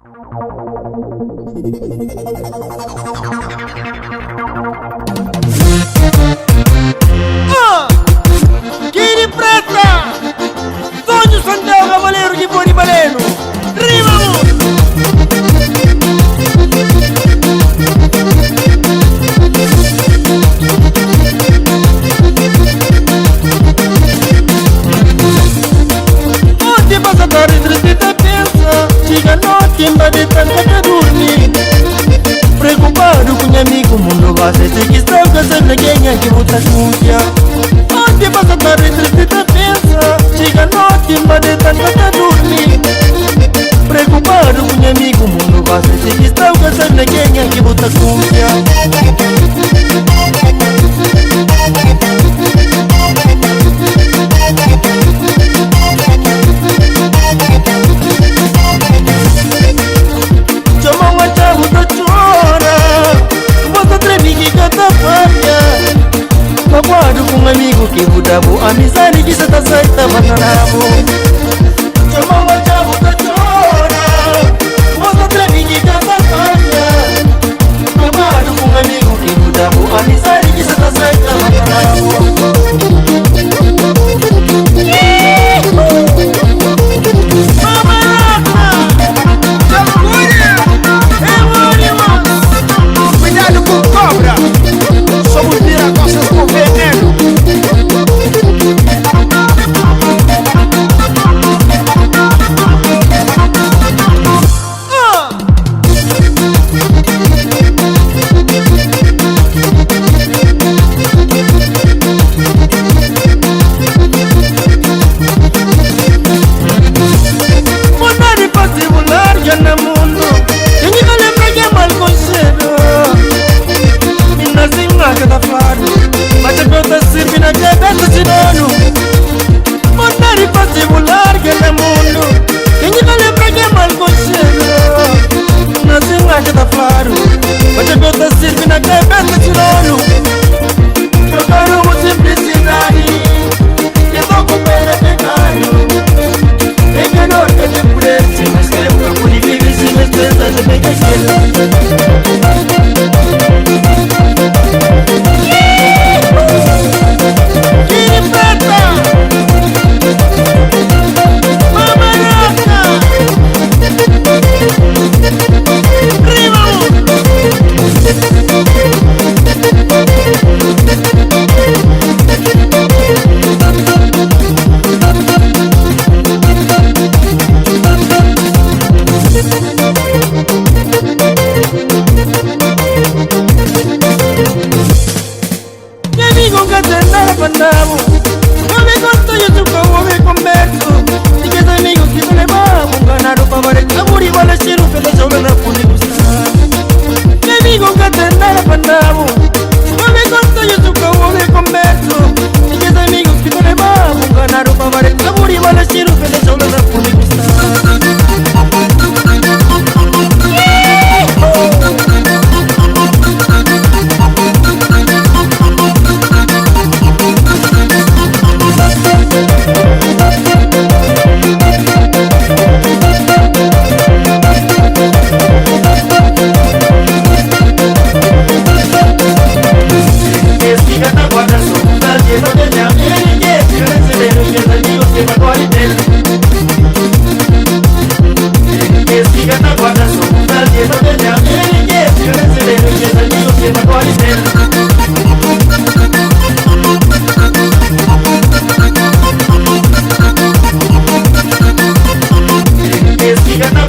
Kiri Preta, Sonho Santel Cavaleiro de Boni Baleno, Rima! Onde passa a tarde triste pensa, chega noite embate tanta dormir. Preocupado com amigo, mundo vai ser que está casando ninguém é que volta juntia. Onde passa a tarde triste pensa, chega noite embate tanta dormir. Preocupado com amigo, mundo vai ser que está casando ninguém é que volta juntia. Magoado com um amigo que mudava amizade que cê tá certa abandonado. Chamou a chave da chora, moça treme que canta falha. Magoado com um amigo que mudava amizade que cê tá certa abandonado. Cuidado com cobra, somos vira-costas com veneno. Mondani pasibular ya na mundo, yenye lembra ya mal conselho. Cada fado, mas a gota serve na cabeça de dono. Mondani pasibular ya na mundo, yenye lembra ya mal conselho. Nasce cada fado, mas a gota serve na cabeça de dono. Trocaram uma simplicidade, que vou comer é pecado. Enganou que te pudesse, mas que eu não pude viver sem as presas de pegadeira. Pandavo, no me conto yo tu como me converso. Y que soy amigos que me levamos, ganaron para ver el amor igual a cero, que les sobran a poner gustar. Mi amigo que te nada pandavo, no me conto yo tu como me converso. Y que soy amigos que me levamos, ganaron para ver el amor igual a cero, que les sobran a poner gustar.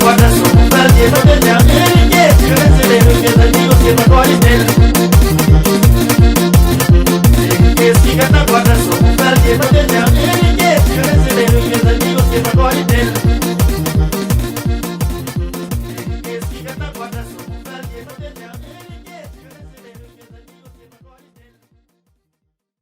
Guarda su, nadie no te llame, que si no se le ve que es amigo que me acuerde.